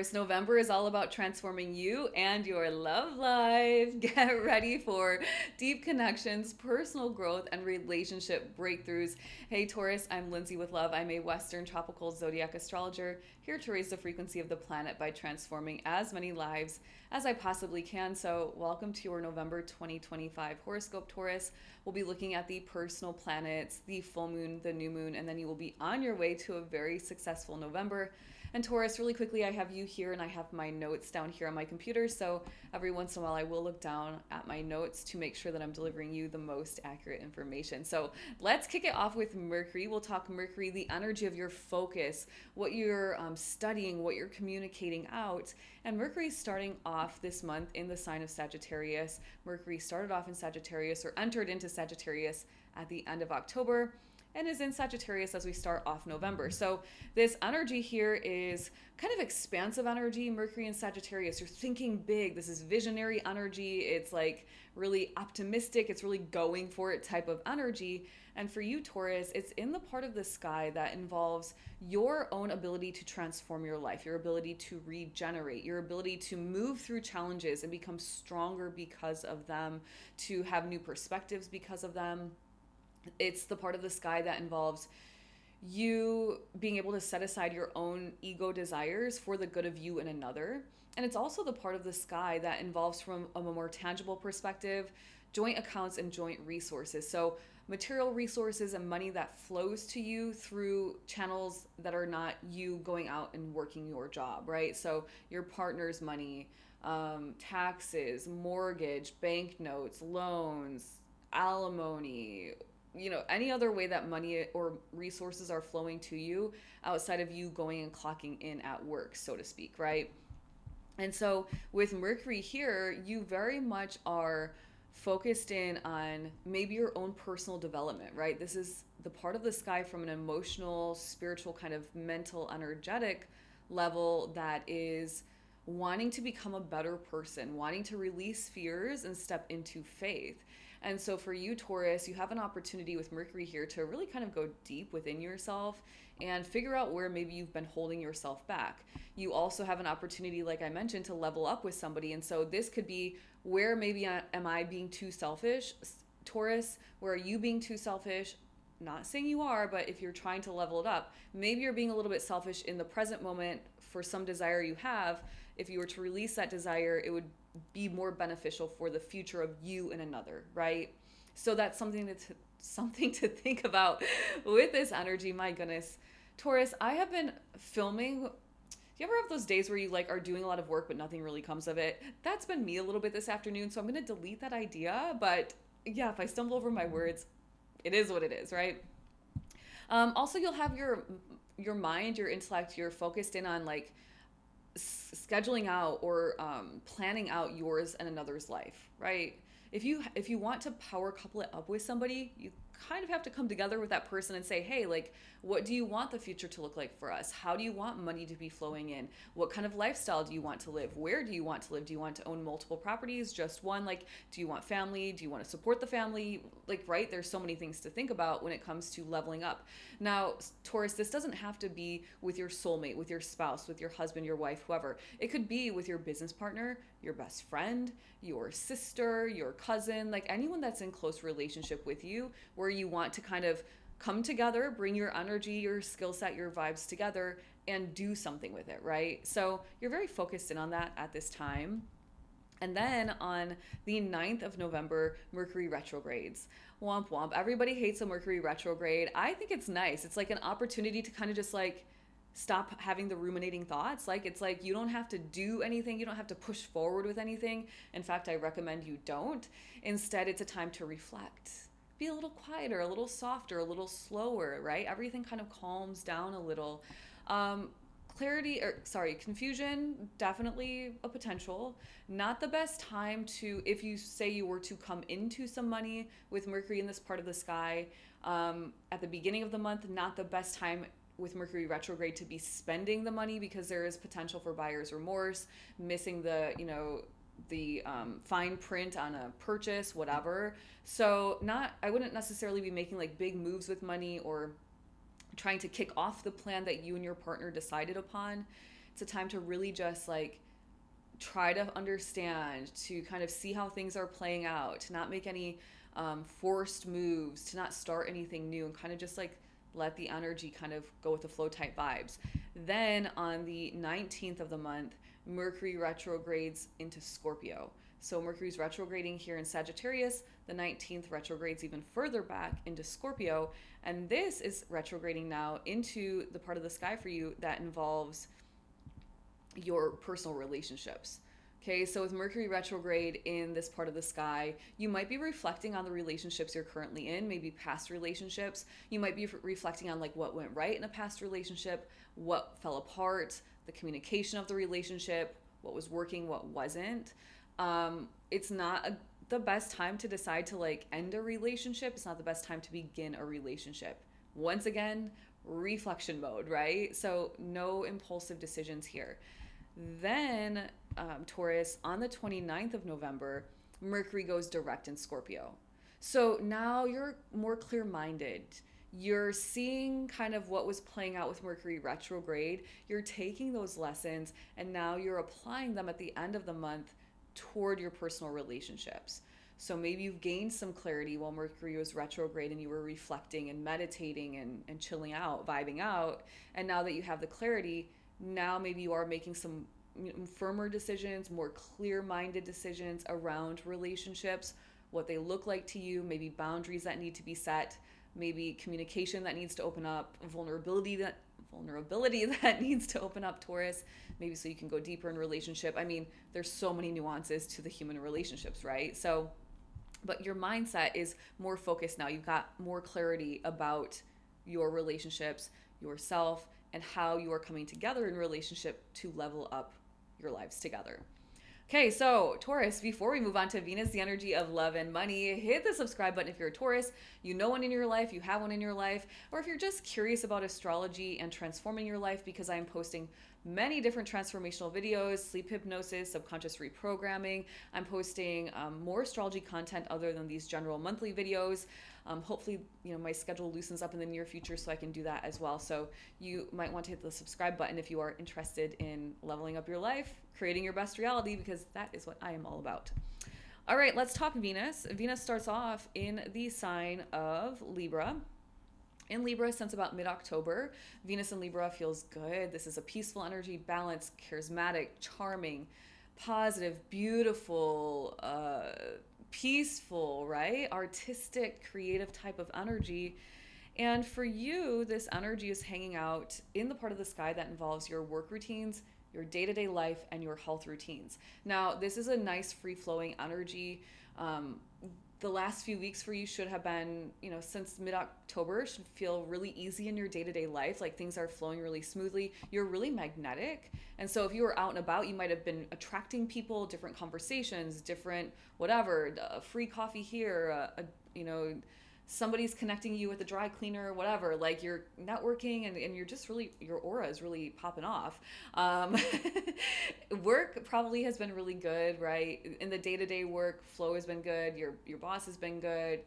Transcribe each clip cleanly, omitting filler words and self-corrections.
Taurus November is all about transforming you and your love life. Get ready for deep connections, personal growth, and relationship breakthroughs. Hey, Taurus, I'm Lindsay with Love. I'm a Western tropical zodiac astrologer here to raise the frequency of the planet by transforming as many lives as I possibly can. So, welcome to your November 2025 horoscope, Taurus. We'll be looking at the personal planets, the full moon, the new moon, and then you will be on your way to a very successful November. And Taurus, really quickly, I have you here and I have my notes down here on my computer. So every once in a while, I will look down at my notes to make sure that I'm delivering you the most accurate information. So let's kick it off with Mercury. We'll talk Mercury, the energy of your focus, what you're studying, what you're communicating out. And Mercury starting off this month in the sign of Sagittarius. Mercury started off in Sagittarius or entered into Sagittarius at the end of October and is in Sagittarius as we start off November. So this energy here is kind of expansive energy. Mercury in Sagittarius, you're thinking big. This is visionary energy. It's like really optimistic. It's really going for it type of energy. And for you, Taurus, it's in the part of the sky that involves your own ability to transform your life, your ability to regenerate, your ability to move through challenges and become stronger because of them, to have new perspectives because of them. It's the part of the sky that involves you being able to set aside your own ego desires for the good of you and another. And it's also the part of the sky that involves, from a more tangible perspective, joint accounts and joint resources. So, material resources and money that flows to you through channels that are not you going out and working your job, right? So, your partner's money, taxes, mortgage, bank notes, loans, alimony, any other way that money or resources are flowing to you outside of you going and clocking in at work, so to speak, right? And so with Mercury here, you very much are focused in on maybe your own personal development, right? This is the part of the sky from an emotional, spiritual, kind of mental, energetic level that is wanting to become a better person, wanting to release fears and step into faith. And so for you, Taurus, you have an opportunity with Mercury here to really kind of go deep within yourself and figure out where maybe you've been holding yourself back. You also have an opportunity, like I mentioned, to level up with somebody. And so this could be, where maybe am I being too selfish, Taurus? Where are you being too selfish? Not saying you are, but if you're trying to level it up, maybe you're being a little bit selfish in the present moment for some desire you have. If you were to release that desire, it would be more beneficial for the future of you and another, right? So that's something to think about with this energy. My goodness, Taurus, I have been filming. Do you ever have those days where you like are doing a lot of work but nothing really comes of it? That's been me a little bit this afternoon, so I'm going to delete that idea. But yeah, if I stumble over my words, it is what it is, right? Also, you'll have your mind, your intellect, you're focused in on like scheduling out or planning out yours and another's life, right? If you want to power couple it up with somebody, you kind of have to come together with that person and say, hey, like, what do you want the future to look like for us? How do you want money to be flowing in? What kind of lifestyle do you want to live? Where do you want to live? Do you want to own multiple properties, just one? Like, do you want family? Do you want to support the family? Like, right, there's so many things to think about when it comes to leveling up. Now, Taurus, this doesn't have to be with your soulmate, with your spouse, with your husband, your wife, whoever. It could be with your business partner, your best friend, your sister, your cousin, like anyone that's in close relationship with you, where you want to kind of come together, bring your energy, your skill set, your vibes together and do something with it, right? So you're very focused in on that at this time. And then on the 9th of November, Mercury retrogrades. Womp womp. Everybody hates a Mercury retrograde. I think it's nice. It's like an opportunity to kind of just like stop having the ruminating thoughts. Like, it's like you don't have to do anything, you don't have to push forward with anything. In fact, I recommend you don't. Instead, it's a time to reflect, be a little quieter, a little softer, a little slower, right? Everything kind of calms down a little. Confusion, definitely a potential. Not the best time to, if you say you were to come into some money with Mercury in this part of the sky at the beginning of the month, not the best time with Mercury retrograde to be spending the money, because there is potential for buyer's remorse, missing the fine print on a purchase, whatever. So I wouldn't necessarily be making like big moves with money or trying to kick off the plan that you and your partner decided upon. It's a time to really just like try to understand, to kind of see how things are playing out, to not make any forced moves, to not start anything new, and kind of just like let the energy kind of go with the flow type vibes. Then on the 19th of the month, Mercury retrogrades into Scorpio. So Mercury's retrograding here in Sagittarius. The 19th retrogrades even further back into Scorpio. And this is retrograding now into the part of the sky for you that involves your personal relationships. Okay, so with Mercury retrograde in this part of the sky, you might be reflecting on the relationships you're currently in, maybe past relationships. You might be reflecting on like what went right in a past relationship, what fell apart, the communication of the relationship, what was working, what wasn't. It's not the best time to decide to like end a relationship. It's not the best time to begin a relationship. Once again, reflection mode, right? So no impulsive decisions here. Then, Taurus, on the 29th of November, Mercury goes direct in Scorpio. So now you're more clear minded. You're seeing kind of what was playing out with Mercury retrograde. You're taking those lessons and now you're applying them at the end of the month toward your personal relationships. So maybe you've gained some clarity while Mercury was retrograde and you were reflecting and meditating and chilling out, vibing out. And now that you have the clarity, now maybe you are making some firmer decisions, more clear-minded decisions around relationships, what they look like to you, maybe boundaries that need to be set, maybe communication that needs to open up, vulnerability that needs to open up, Taurus, maybe so you can go deeper in relationship. I mean, there's so many nuances to the human relationships, right? So, but your mindset is more focused now. You've got more clarity about your relationships, yourself, and how you are coming together in relationship to level up your lives together. Okay, so Taurus, before we move on to Venus, the energy of love and money, hit the subscribe button if you're a Taurus, you know one in your life, you have one in your life, or if you're just curious about astrology and transforming your life, because I'm posting many different transformational videos, sleep hypnosis, subconscious reprogramming. I'm posting more astrology content other than these general monthly videos. Hopefully, my schedule loosens up in the near future so I can do that as well. So you might want to hit the subscribe button if you are interested in leveling up your life, creating your best reality, because that is what I am all about. All right, let's talk Venus. Venus starts off in the sign of Libra. In Libra, since about mid-October, Venus in Libra feels good. This is a peaceful energy, balanced, charismatic, charming, positive, beautiful, peaceful, right? Artistic, creative type of energy. And for you, this energy is hanging out in the part of the sky that involves your work routines, your day-to-day life, and your health routines. Now, this is a nice free-flowing energy. The last few weeks for you should have been, since mid-October, should feel really easy in your day-to-day life. Like things are flowing really smoothly. You're really magnetic. And so if you were out and about, you might have been attracting people, different conversations, different whatever, free coffee here, somebody's connecting you with a dry cleaner or whatever. Like you're networking and you're just really, your aura is really popping off. Work probably has been really good, right? In the day-to-day work, flow has been good. Your boss has been good.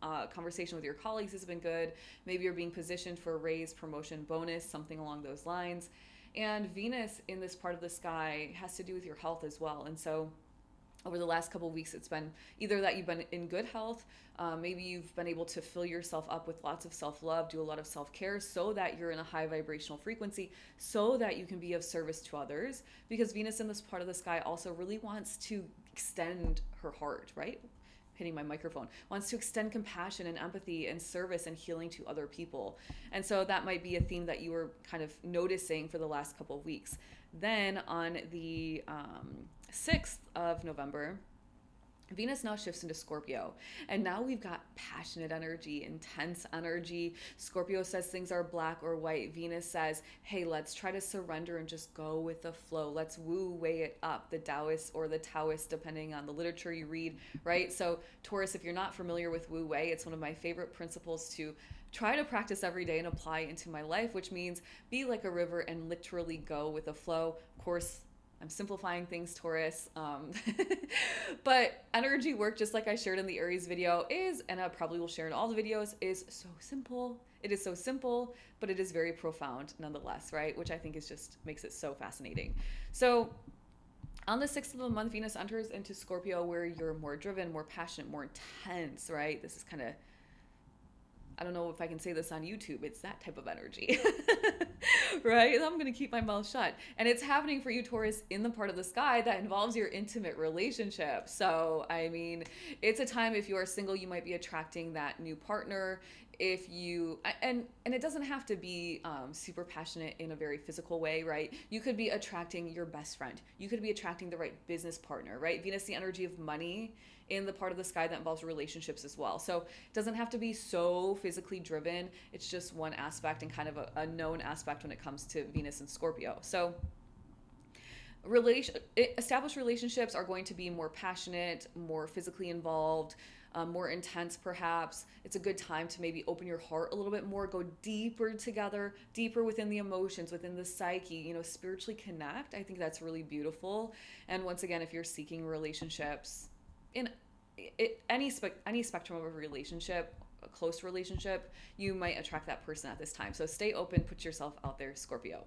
Conversation with your colleagues has been good. Maybe you're being positioned for a raise, promotion, bonus, something along those lines. And Venus in this part of the sky has to do with your health as well. And so over the last couple of weeks, it's been either that you've been in good health, maybe you've been able to fill yourself up with lots of self-love, do a lot of self-care so that you're in a high vibrational frequency, so that you can be of service to others. Because Venus in this part of the sky also really wants to extend her heart, right? Hitting my microphone, wants to extend compassion and empathy and service and healing to other people. And so that might be a theme that you were kind of noticing for the last couple of weeks. Then on the 6th of November, Venus now shifts into Scorpio. And now we've got passionate energy, intense energy. Scorpio says things are black or white. Venus says, hey, let's try to surrender and just go with the flow. Let's woo-way it up, the Taoist or the Taoist, depending on the literature you read, right? So Taurus, if you're not familiar with woo-way, it's one of my favorite principles to try to practice every day and apply into my life, which means be like a river and literally go with the flow. Of course, I'm simplifying things, Taurus. But energy work, just like I shared in the Aries video, is, and I probably will share in all the videos, is so simple. It is so simple, but it is very profound nonetheless, right? Which I think is just makes it so fascinating. So on the 6th of the month, Venus enters into Scorpio, where you're more driven, more passionate, more intense, right? This is kind of, I don't know if I can say this on YouTube. It's that type of energy, right? I'm going to keep my mouth shut. And it's happening for you, Taurus, in the part of the sky that involves your intimate relationship. So, I mean, it's a time, if you are single, you might be attracting that new partner. If you, and it doesn't have to be super passionate in a very physical way, right? You could be attracting your best friend. You could be attracting the right business partner, right? Venus, the energy of money in the part of the sky that involves relationships as well. So it doesn't have to be so physically driven. It's just one aspect and kind of a known aspect when it comes to Venus and Scorpio. So established relationships are going to be more passionate, more physically involved, more intense perhaps. It's a good time to maybe open your heart a little bit more, go deeper together, deeper within the emotions, within the psyche, spiritually connect. I think that's really beautiful. And once again, if you're seeking relationships in any spectrum of a relationship, a close relationship, you might attract that person at this time. So stay open, put yourself out there, Scorpio.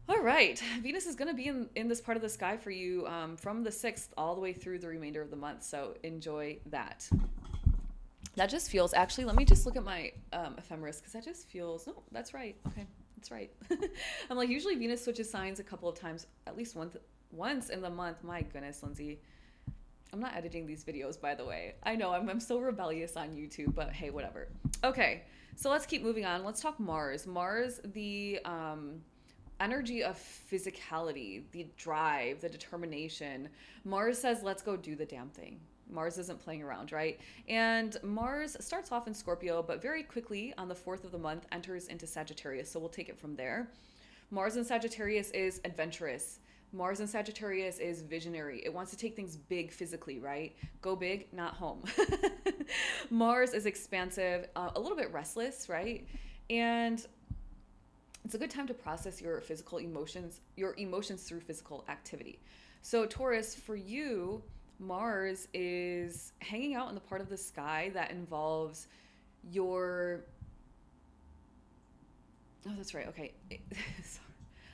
All right, Venus is going to be in this part of the sky for you from the 6th all the way through the remainder of the month. So enjoy that. That just feels, actually, let me just look at my ephemeris, because that just feels, no, that's right. Okay, that's right. I'm like, usually Venus switches signs a couple of times, at least once in the month. My goodness, Lindsay. I'm not editing these videos, by the way. I know I'm so rebellious on YouTube, but hey, whatever. Okay, so let's keep moving on. Let's talk Mars. Mars, the energy of physicality, the drive, the determination. Mars says, let's go do the damn thing. Mars isn't playing around, right? And Mars starts off in Scorpio, but very quickly on the 4th of the month enters into Sagittarius. So we'll take it from there. Mars in Sagittarius is adventurous. Mars in Sagittarius is visionary. It wants to take things big physically, right? Go big, not home. Mars is expansive, a little bit restless, right? And it's a good time to process your emotions through physical activity. So Taurus, for you, Mars is hanging out in the part of the sky that involves your... Oh, that's right. Okay.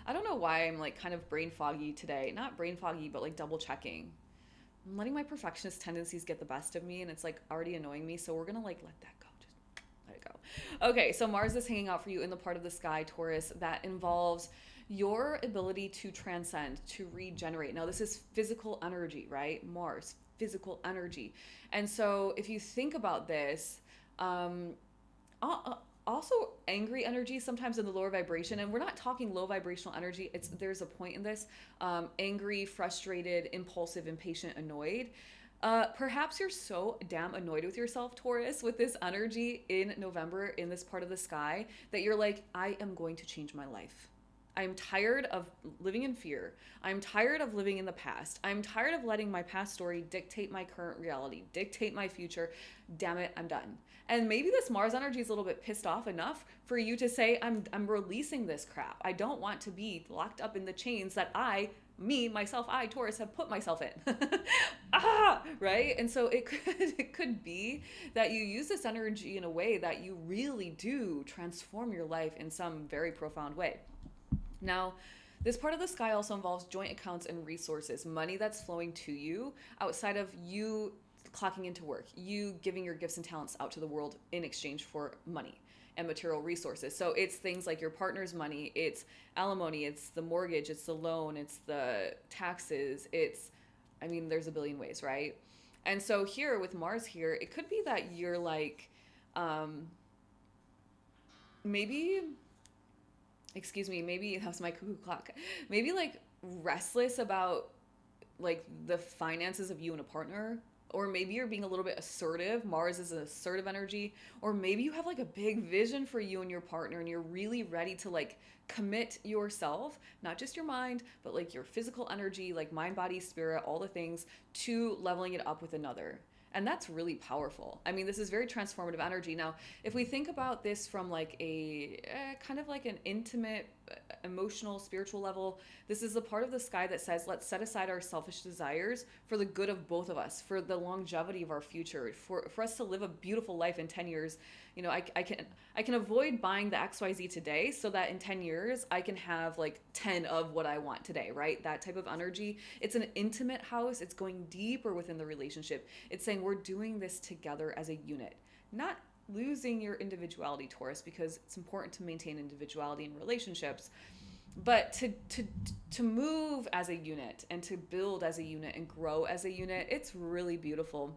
I don't know why I'm like kind of brain foggy today. Not brain foggy, but like double checking. I'm letting my perfectionist tendencies get the best of me, and it's like already annoying me. So we're going to like let that go. Just let it go. Okay. So Mars is hanging out for you in the part of the sky, Taurus, that involves your ability to transcend, to regenerate. Now, this is physical energy, right? Mars, physical energy. And so if you think about this, also angry energy sometimes in the lower vibration, and we're not talking low vibrational energy. There's a point in this. Angry, frustrated, impulsive, impatient, annoyed. Perhaps you're so damn annoyed with yourself, Taurus, with this energy in November in this part of the sky, that you're like, I am going to change my life. I'm tired of living in fear. I'm tired of living in the past. I'm tired of letting my past story dictate my current reality, dictate my future. Damn it, I'm done. And maybe this Mars energy is a little bit pissed off enough for you to say, I'm releasing this crap. I don't want to be locked up in the chains that I, Taurus, have put myself in. Right? And so it could be that you use this energy in a way that you really do transform your life in some very profound way. Now, this part of the sky also involves joint accounts and resources, money that's flowing to you outside of you clocking into work, you giving your gifts and talents out to the world in exchange for money and material resources. So it's things like your partner's money, it's alimony, it's the mortgage, it's the loan, it's the taxes, there's a billion ways, right? And so here with Mars here, it could be that you're like, maybe that was my cuckoo clock. Maybe like restless about like the finances of you and a partner, or maybe you're being a little bit assertive. Mars is an assertive energy, or maybe you have like a big vision for you and your partner and you're really ready to like commit yourself, not just your mind, but like your physical energy, like mind, body, spirit, all the things, to leveling it up with another. And that's really powerful. I mean, this is very transformative energy. Now, if we think about this from like a kind of like an intimate emotional, spiritual level. This is the part of the sky that says, let's set aside our selfish desires for the good of both of us, for the longevity of our future, for us to live a beautiful life in 10 years. I can avoid buying the XYZ today so that in 10 years I can have like 10 of what I want today, right? That type of energy. It's an intimate house. It's going deeper within the relationship. It's saying we're doing this together as a unit, not losing your individuality, Taurus, because it's important to maintain individuality in relationships, but to move as a unit and to build as a unit and grow as a unit. It's really beautiful.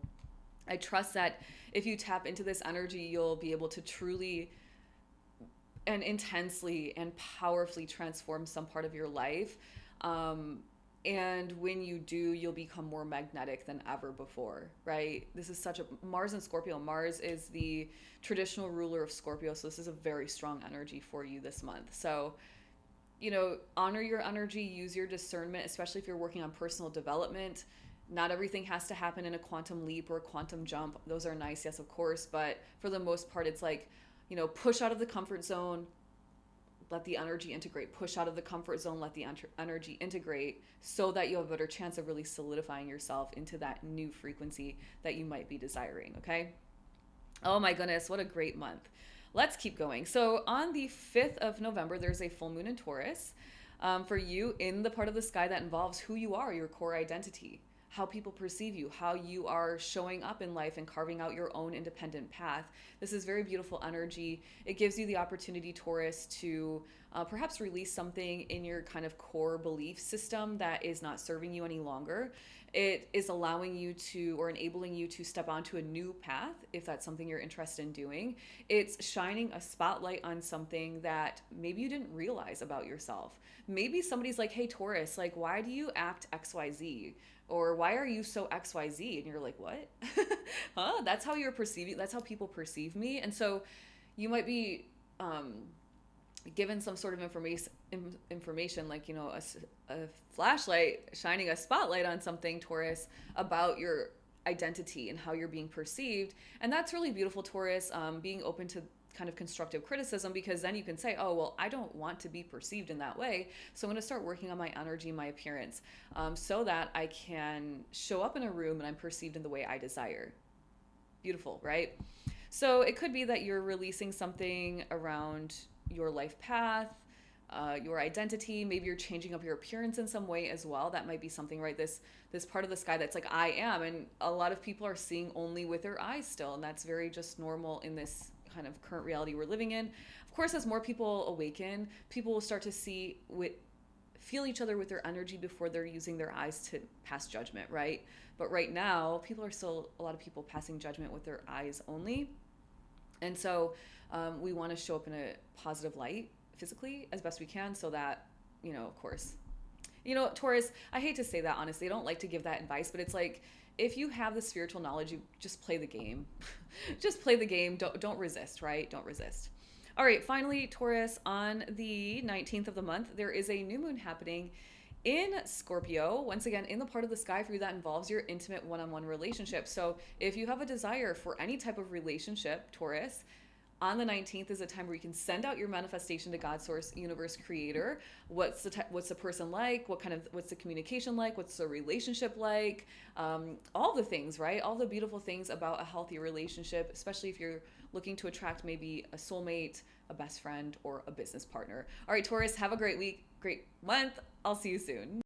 I trust that if you tap into this energy, you'll be able to truly and intensely and powerfully transform some part of your life. And when you do, you'll become more magnetic than ever before, right? This is such a Mars and Scorpio. Mars is the traditional ruler of Scorpio. So this is a very strong energy for you this month. So, honor your energy, use your discernment, especially if you're working on personal development. Not everything has to happen in a quantum leap or a quantum jump. Those are nice, yes, of course. But for the most part, it's like, push out of the comfort zone, let the energy integrate, push out of the comfort zone, let the energy integrate, so that you have a better chance of really solidifying yourself into that new frequency that you might be desiring, okay? Oh my goodness, what a great month. Let's keep going. So on the 5th of November, there's a full moon in Taurus for you in the part of the sky that involves who you are, your core identity, how people perceive you, how you are showing up in life and carving out your own independent path. This is very beautiful energy. It gives you the opportunity, Taurus, to perhaps release something in your kind of core belief system that is not serving you any longer. It is allowing you to, or enabling you to step onto a new path if that's something you're interested in doing. It's shining a spotlight on something that maybe you didn't realize about yourself. Maybe somebody's like, hey, Taurus, like, why do you act XYZ? Or why are you so XYZ? And you're like, what? Huh? That's how you're perceiving, that's how people perceive me. And so you might be given some sort of information like, a flashlight shining a spotlight on something, Taurus, about your identity and how you're being perceived. And that's really beautiful, Taurus, being open to kind of constructive criticism, because then you can say, oh, well, I don't want to be perceived in that way. So I'm going to start working on my energy, my appearance, so that I can show up in a room and I'm perceived in the way I desire. Beautiful, right? So it could be that you're releasing something around your life path, your identity. Maybe you're changing up your appearance in some way as well. That might be something, right? This part of the sky that's like, I am. And a lot of people are seeing only with their eyes still. And that's very just normal in this kind of current reality we're living in. Of course, as more people awaken, people will start to feel each other with their energy before they're using their eyes to pass judgment, right? But right now, a lot of people passing judgment with their eyes only. And so we want to show up in a positive light physically as best we can, so that, of course, Taurus, I hate to say that, honestly, I don't like to give that advice, but it's like, if you have the spiritual knowledge, you just play the game. Just play the game. Don't resist, right? Don't resist. All right, finally, Taurus, on the 19th of the month, there is a new moon happening in Scorpio, once again, in the part of the sky for you that involves your intimate one-on-one relationship. So if you have a desire for any type of relationship, Taurus, on the 19th is a time where you can send out your manifestation to God, Source, Universe, Creator. What's the person like? What's the communication like? What's the relationship like? All the things, right? All the beautiful things about a healthy relationship, especially if you're looking to attract maybe a soulmate, a best friend, or a business partner. All right, Taurus, have a great week, great month. I'll see you soon.